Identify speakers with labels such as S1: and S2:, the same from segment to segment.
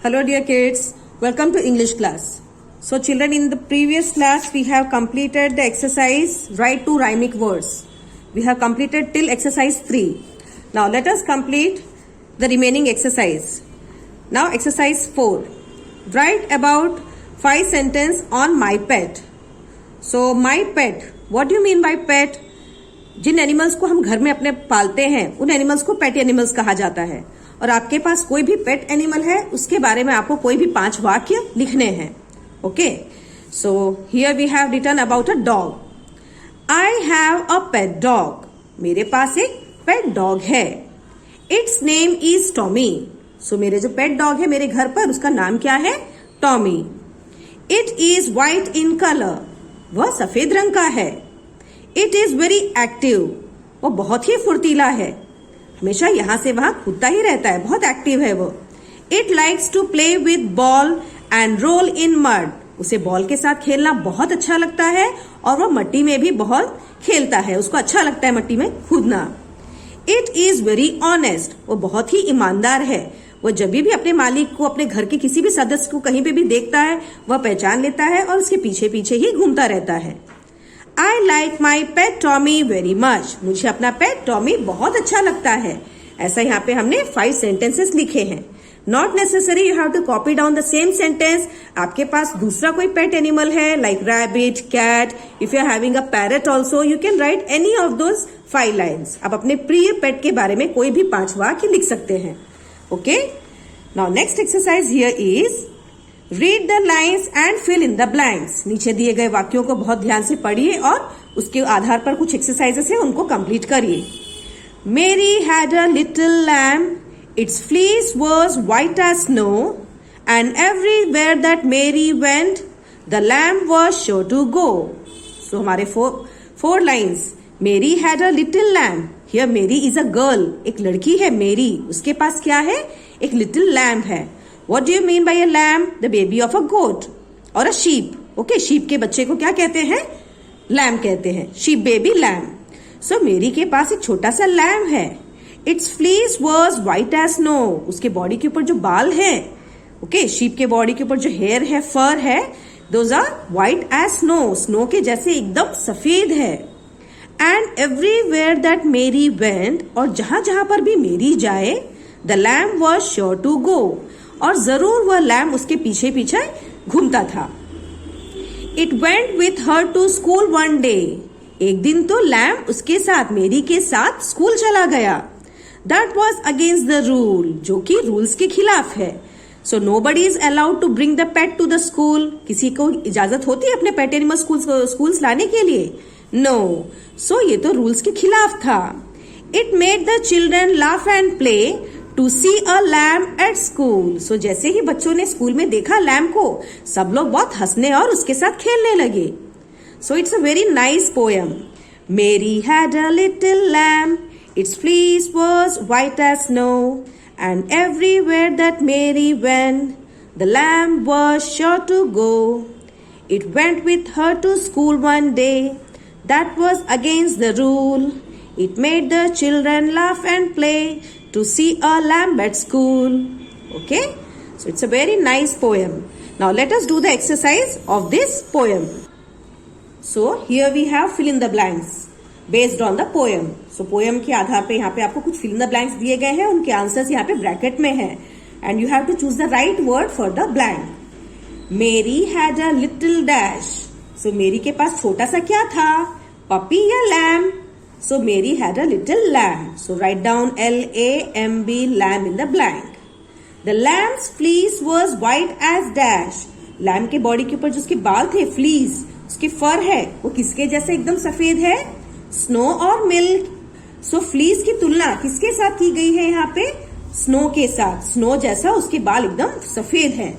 S1: Hello dear kids, welcome to English class. So children, in the previous class we have completed the exercise write two rhyming words. We have completed till exercise 3. Now let us complete the remaining exercise. Now exercise 4. Write about 5 sentences on my pet. So my pet, what do you mean by pet? जिन animals को हम घर में अपने पालते हैं उन animals को पेट एनिमल्स कहा जाता है। और आपके पास कोई भी पेट एनिमल है उसके बारे में आपको कोई भी 5 वाक्य लिखने हैं। Okay, so here we have written about a dog. I have a pet dog. मेरे पास एक पेट डॉग है। Its name is Tommy. So मेरे जो पेट डॉग है मेरे घर पर उसका नाम क्या है? Tommy. It is white in colour. वह सफेद रंग का है। It is very active. वो बहुत ही फुर्तीला है, हमेशा यहां से वहां कूदता ही रहता है, बहुत एक्टिव है वो। It likes to play with ball and roll in mud. उसे बॉल के साथ खेलना बहुत अच्छा लगता है और वो मट्टी में भी बहुत खेलता है, उसको अच्छा लगता है मट्टी में कूदना। It is very honest. वो बहुत ही ईमानदार है। वो जब भी अपने मालिक को, अपने घर के किसी भी सदस्य को कहीं पे भी देखता है वह पहचान लेता है और उसके पीछे पीछे ही घूमता रहता है। I like my pet Tommy very much. मुझे अपना पेट टॉमी बहुत अच्छा लगता है। ऐसा यहाँ पे हमने 5 सेंटेंसेस लिखे हैं। Not necessary you have to copy down the same sentence. आपके पास दूसरा कोई पेट एनिमल है like rabbit, cat, if you are having a parrot also you can write any of those 5 lines. आप अपने प्रिय पेट के बारे में कोई भी 5 वाक्य लिख सकते हैं। Okay, now next exercise here is read the lines and fill in the blanks. नीचे दिए गए वाक्यों को बहुत ध्यान से पढ़िए और उसके आधार पर कुछ एक्सरसाइजेस हैं उनको कंप्लीट करिए। Mary had a little lamb, its fleece was white as snow, and everywhere that Mary went the lamb was sure to go. So हमारे 4 lines. Mary had a little lamb. Here Mary is a girl, एक लड़की है Mary, उसके पास क्या है? एक little lamb है। What do you mean by a lamb? The baby of a goat or a sheep. Okay, sheep के बच्चे को क्या कहते हैं? Lamb कहते हैं। Sheep baby lamb. So मेरी के पास एक छोटा सा lamb है। Its fleece was white as snow. उसके बॉडी के ऊपर जो बाल हैं, okay, sheep के बॉडी के ऊपर जो हेयर है, फर है, those are white as snow. Snow के जैसे एकदम सफेद है। And everywhere that Mary went, और जहां जहां पर भी मेरी जाए, the lamb was sure to go. और जरूर वह लैम्ब उसके पीछे पीछे घूमता था। It went with her to school one day. एक दिन तो लैम्ब उसके साथ, मेरी के साथ स्कूल चला गया। That was against the rule, जो कि रूल्स के खिलाफ है। So nobody is allowed to bring the pet to the school. किसी को इजाजत होती है अपने पेट एनिमल स्कूल लाने के लिए? नो। सो ये तो रूल्स के खिलाफ था। It made the children laugh and play to see a lamb at school. So जैसे ही बच्चों ने स्कूल में देखा लैम्ब को, सब लोग बहुत हंसने और उसके साथ खेलने लगे। So it's a very nice poem. Mary had a little lamb, its fleece was white as snow, and everywhere that Mary went the lamb was sure to go. It went with her to school one day, that was against the rule. It made the children laugh and play to see a lamb at school. Okay? So it's a very nice poem. Now let us do the exercise of this poem. So here we have fill in the blanks based on the poem. So poem के आधार पे यहाँ पे आपको कुछ fill in the blanks दिए गए हैं, उनके आंसर्स यहाँ पे ब्रैकेट में है and you have to choose the right word for the blank. Mary had a little dash. So मेरी के पास छोटा सा क्या था? पपी या lamb? So Mary had a little lamb. So write down L-A-M-B, lamb in the blank. The lamb's fleece was white as dash. Lamb के body के ऊपर जो उसके बाल थे, fleece, उसके फर है, वो किसके जैसे एकदम सफेद है? स्नो और मिल्क। So fleece की तुलना किसके साथ की गई है यहाँ पे? स्नो के साथ। स्नो जैसा उसके बाल एकदम सफेद है।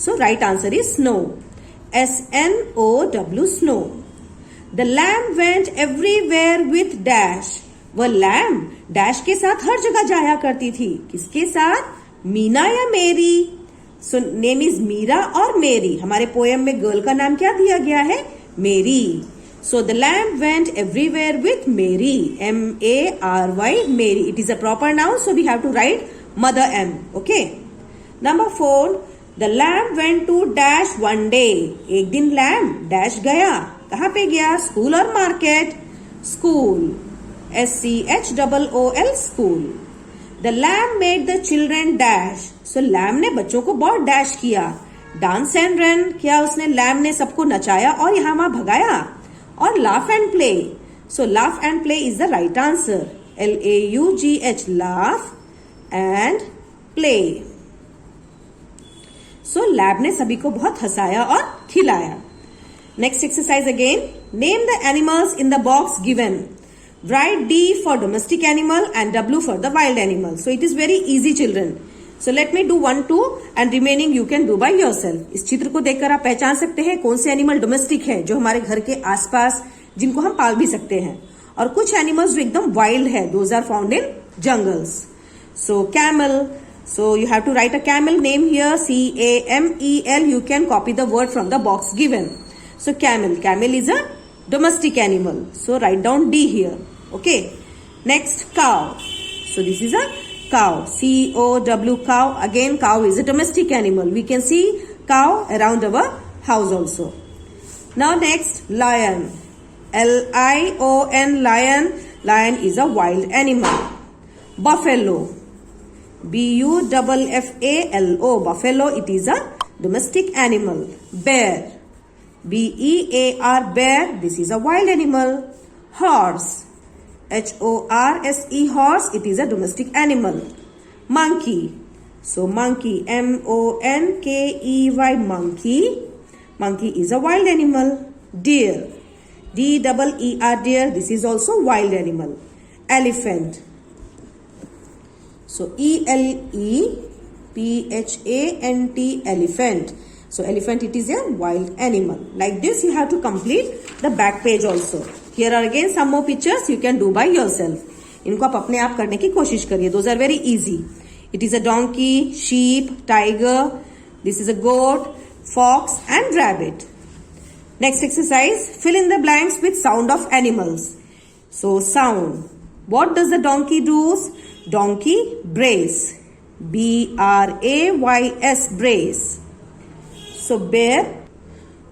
S1: So right answer is snow. S-N-O-W, snow. The lamb went everywhere with dash. वह लैम्ब डैश के साथ हर जगह जाया करती थी। किसके साथ? मीना या मेरी? सो नेम इज मीरा और मेरी। हमारे पोएम में गर्ल का नाम क्या दिया गया है? Mary. So the lamb went everywhere with Mary, M-A-R-Y, Mary. It is a proper noun, so we have to write mother M. Okay. Number 4. The lamp went to dash one day. एक दिन lamp dash गया. कहाँ पे गया? School और market? School. SCHOOL school. The lamp made the children dash. So lamp ने बच्चों को बहुत डैश किया. Dance and run. क्या उसने लैम्प ने सबको नचाया और यहां वहां भगाया? और laugh and play. So laugh and play is the right answer. LAUGH laugh and play. So lab ने सभी को बहुत हंसाया और खिलाया. Next exercise again. Name the animals in the box given. Write D for domestic animal and W for the wild animal. So it is very easy, children. So let me do 1, 2 and remaining you can do by yourself. इस चित्र को देखकर आप पहचान सकते हैं कौन से एनिमल डोमेस्टिक है, जो हमारे घर के आसपास, जिनको हम पाल भी सकते हैं, और कुछ एनिमल्स जो एकदम वाइल्ड है. Those are found in jungles. So camel. So you have to write a camel name here. CAMEL. You can copy the word from the box given. So camel. Camel is a domestic animal. So write down D here. Okay. Next, cow. So this is a cow. COW, cow. Again, cow is a domestic animal. We can see cow around our house also. Now next, lion. LION, lion. Lion is a wild animal. Buffalo. BUFFALO. Buffalo, it is a domestic animal. Bear. BEAR, bear. This is a wild animal. Horse. HORSE, horse. It is a domestic animal. Monkey. So monkey. MONKEY, monkey. Monkey is a wild animal. Deer. DEER, deer. This is also wild animal. Elephant. So ELEPHANT, elephant. So elephant, it is a wild animal. Like this you have to complete the back page also. Here are again some more pictures you can do by yourself. इनको आप अपने आप करने की कोशिश करिए. Those are very easy. It is a donkey, sheep, tiger. This is a goat, fox and rabbit. Next exercise, fill in the blanks with sound of animals. So sound. What does the donkey do? Donkey brace. BRAYS, brace. So bear.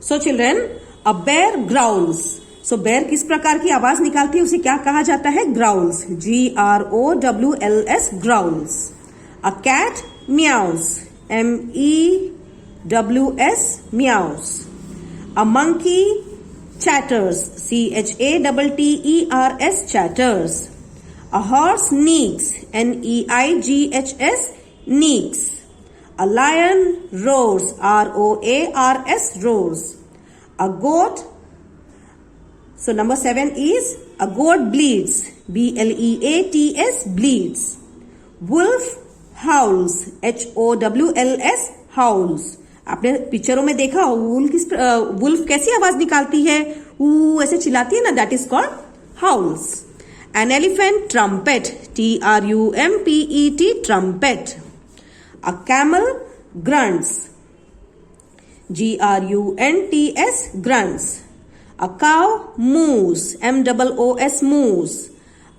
S1: So children, a bear growls. So bear किस प्रकार की आवाज निकालती है, उसे क्या कहा जाता है? Growls. GROWLS, growls. A cat meows. MEWS, meows. A monkey chatters. CHATTERS, chatters. A horse neigh. NEIGHS, neighs. A lion roars. ROARS, roars. A goat. So number 7 is a goat bleats. BLEATS, bleats. Wolf howls. HOWLS, howls. आपने पिक्चरों में देखा wolf कैसी आवाज निकालती है? ऐसे चिल्लाती है ना, that is called Howl's. An elephant trumpet. TRUMPET, trumpet. A camel grunts. GRUNTS, grunts. A cow moos. MOOS, moos.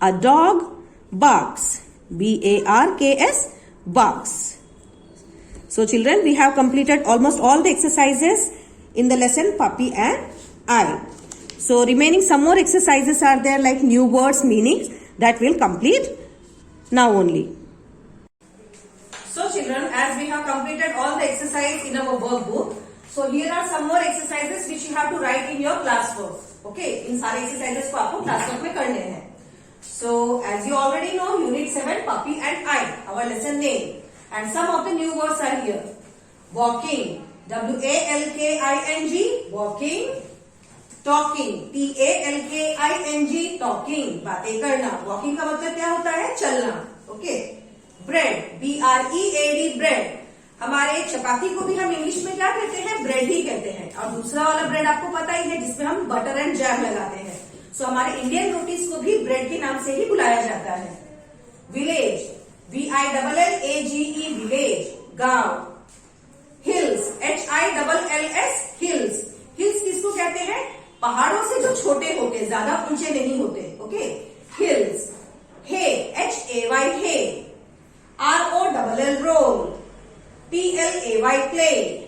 S1: A dog barks. BARKS, barks. So children, we have completed almost all the exercises in the lesson Puppy and I. So remaining some more exercises are there, like new words, meanings, that we'll complete now only. So children, as we have completed all the exercise in our workbook, so here are some more exercises which you have to write in your classwork. Okay, इन सारे exercises को आपको classwork में करने हैं. So as you already know, unit 7, Puppy and I, our lesson name, and some of the new words are here. Walking. WALKING, walking. Talking. TALKING, talking, बातें करना. Walking का मतलब क्या होता है? चलना. Okay. Bread. BREAD, bread. हमारे चपाती को भी हम इंग्लिश में क्या कहते हैं? ब्रेड ही कहते हैं. और दूसरा वाला ब्रेड आपको पता ही है, जिसमें हम बटर एंड जैम लगाते हैं. सो हमारे इंडियन रोटीज को भी ब्रेड के नाम से ही बुलाया जाता है. विलेज. VILLAGE, विलेज, गांव. हिल्स. HILLS, hills. हिल्स किसको कहते हैं? पहाड़ों से जो छोटे होते, ज्यादा ऊंचे नहीं होते. Okay, hills. Hay. HAY, hay. ROLL, roll. PLAY play,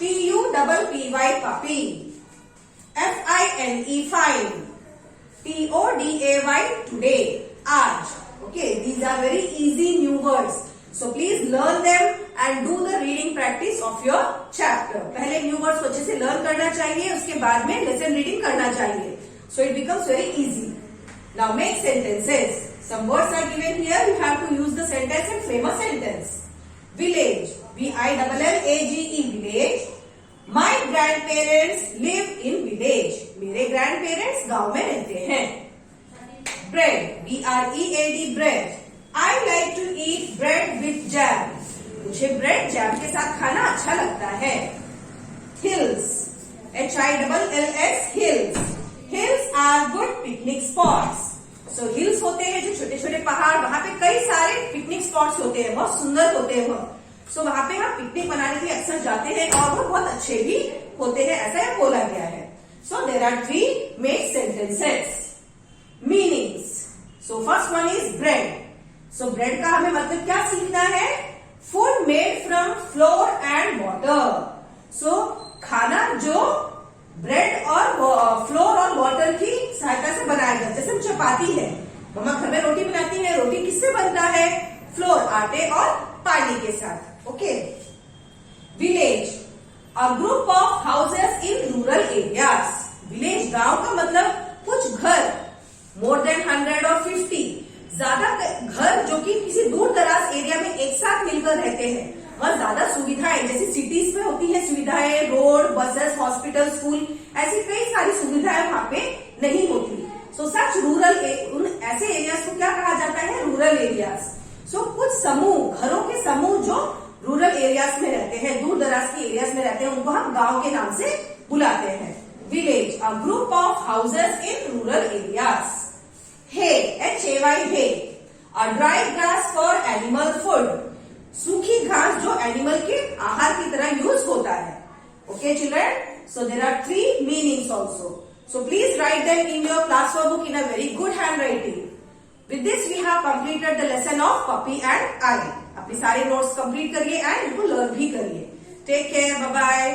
S1: PUPPY puppy, FINE fine, TODAY today, आज. Okay, these are very easy new words. So please learn them and do the reading practice of your chapter. पहले new words को अच्छे से learn करना चाहिए, उसके बाद में lesson reading करना चाहिए. So it becomes very easy. Now make sentences. Some words are given here. You have to use the sentence and frame a sentence. Village, VILLAGE, village. My grandparents live in village. मेरे grandparents गांव में रहते हैं. Bread, BREAD, bread. I like to eat bread with jam. मुझे bread jam के साथ खाना अच्छा लगता है. Hills, HILLS, hills. Hills are good picnic spots. So hills होते हैं जो छोटे छोटे पहाड़, वहां पे कई सारे पिकनिक स्पॉट्स होते हैं, बहुत सुंदर होते हैं वह. सो वहां पे हम पिकनिक बनाने के लिए अक्सर जाते हैं और वो बहुत अच्छे भी होते हैं, ऐसा यहाँ बोला गया है. So there are 3 make sentences. Meanings. So first one is bread. So bread का हमें मतलब क्या सीखना है? Food made from flour and water. So खाना जो ब्रेड और फ्लोर और वाटर की सहायता से बनाया जाता है. जैसे चपाती है, मम्मा घर में रोटी बनाती है, रोटी किससे बनता है? फ्लोर, आटे और पानी के साथ. Okay. Village, a group of houses in rural areas. Village गांव का मतलब कुछ घर, मोर देन 100 और 50, ज्यादा घर जो कि किसी दूर दराज एरिया में एक साथ मिलकर रहते हैं. वहां ज्यादा सुविधाएं, जैसे सिटीज में होती है सुविधाएं, रोड, बसेस, हॉस्पिटल, स्कूल, ऐसी कई सारी सुविधाएं वहां पे नहीं होती. सो सच रूरल, उन ऐसे एरियाज को क्या कहा जाता है? Rural areas. सो कुछ समूह, घरों के समूह जो रूरल एरियाज में रहते हैं, दूर दराज के एरियाज में रहते हैं, उनको हम गांव के नाम से बुलाते हैं. Village, a group of houses in rural areas. Hay, HAY, hay, a dry grass for animal food. सूखी घास जो एनिमल के आहार की तरह यूज होता है. Okay children, so there are 3 meanings also. So please write them in your class book in a very good handwriting. With this we have completed the lesson of puppy and I. अपनी सारे notes complete करिए and इनको learn भी करिए. Take care, bye bye.